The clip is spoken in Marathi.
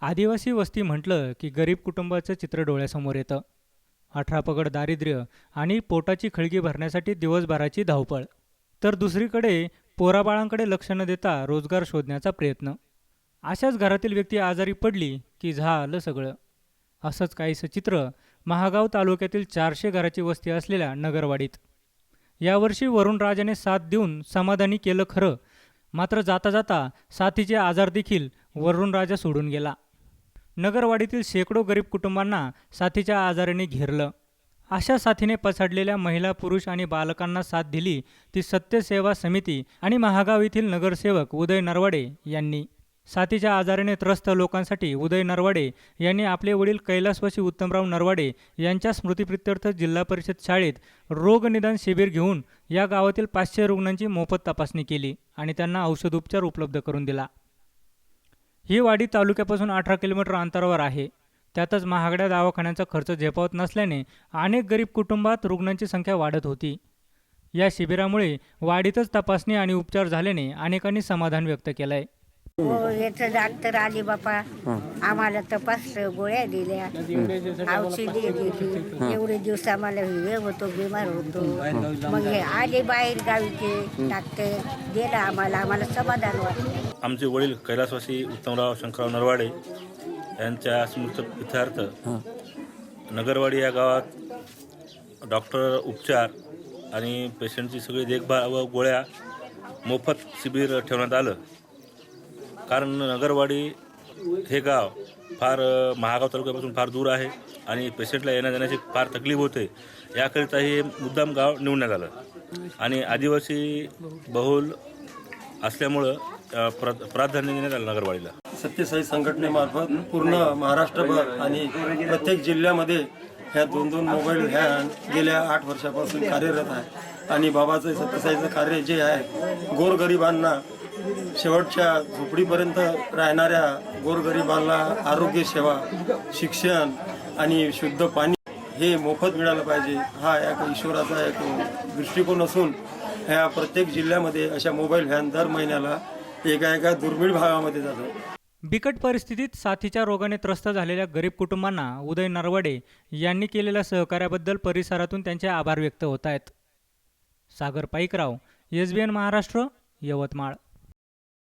आदिवासी वस्ती म्हटलं की गरीब कुटुंबाचं चित्र डोळ्यासमोर येतं. 18 पगड दारिद्र्य आणि पोटाची खळगी भरण्यासाठी दिवसभराची धावपळ. तर दुसरीकडे पोराबाळांकडे लक्ष न देता रोजगार शोधण्याचा प्रयत्न. अशाच घरातील व्यक्ती आजारी पडली की झालं सगळं. असंच काहीसं चित्र महागाव तालुक्यातील 400 घराची वस्ती असलेल्या नगरवाडीत. यावर्षी वरुणराजाने साथ देऊन समाधानी केलं खरं, मात्र जाता जाता साथीचे आजार देखील वरुणराजा सोडून गेला. नगरवाडीतील शेकडो गरीब कुटुंबांना साथीच्या आजाराने घेरलं. अशा साथीने पछाडलेल्या महिला, पुरुष आणि बालकांना साथ दिली ती सत्यसेवा समिती आणि महागाव येथील नगरसेवक उदय नरवाडे यांनी. साथीच्या आजाराने त्रस्त लोकांसाठी उदय नरवाडे यांनी आपले वडील कैलासवासी उत्तमराव नरवाडे यांच्या स्मृतिप्रित्यर्थ जिल्हा परिषद शाळेत रोगनिदान शिबिर घेऊन या गावातील 500 रुग्णांची मोफत तपासणी केली आणि त्यांना औषधोपचार उपलब्ध करून दिला. ही वाडी तालुक्यापासून 18 किलोमीटर अंतरावर आहे. त्यातच महागड्या दवाखान्यांचा खर्च झेपावत नसल्याने अनेक गरीब कुटुंबात रुग्णांची संख्या वाढत होती. या शिबिरामुळे वाडीतच तपासणी आणि उपचार झाल्याने अनेकांनी समाधान व्यक्त केलं आहे. हो, याचं डॉक्टर आले बापा, आम्हाला तपासलं, गोळ्या दिल्या, औषधी दिली. एवढे दिवस आम्हाला हे होतो, बिमार होतो. मग हे आले बाहेर गावीचे डॉक्टर, दिला आम्हाला समाधान वाटलं. आमचे वडील कैलासवासी उत्तमराव शंकरराव नरवाडे यांच्या स्मृतिप्रित्यर्थ नगरवाडी या गावात डॉक्टर, उपचार आणि पेशंटची सगळी देखभाल व गोळ्या मोफत शिबिर ठेवण्यात आलं. कारण नगरवाडी हे गाव फार महागाव तालुक्यापासून फार दूर आहे आणि पेशंटला येण्या जाण्याची फार तकलीफ होते. याकरिता हे मुद्दाम गाव निवडण्यात आलं आणि आदिवासी बहुल असल्यामुळं प्राधान्य देण्यात आलं नगरवाडीला. सत्यसाई संघटनेमार्फत पूर्ण महाराष्ट्रभर आणि प्रत्येक जिल्ह्यामध्ये ह्या 2-2 मोबाईल व्हॅन गेल्या 8 वर्षापासून कार्यरत आहे आणि बाबाचं सत्यसाईचं कार्य जे आहे, गोरगरिबांना, शेवटच्या झोपडीपर्यंत राहणाऱ्या गोरगरिबांना आरोग्य सेवा, शिक्षण आणि शुद्ध पाणी हे मोफत मिळालं पाहिजे, हा एक ईश्वराचा एक दृष्टिकोन असून ह्या प्रत्येक जिल्ह्यामध्ये अशा मोबाईल व्हॅन दर महिन्याला एका दुर्मिळ भागामध्ये जातात. बिकट परिस्थितीत साथीच्या रोगाने त्रस्त झालेल्या गरीब कुटुंबांना उदय नरवाडे यांनी केलेल्या सहकार्याबद्दल परिसरातून त्यांचे आभार व्यक्त होत आहेत. सागर पाईकराव, SBN महाराष्ट्र, यवतमाळ.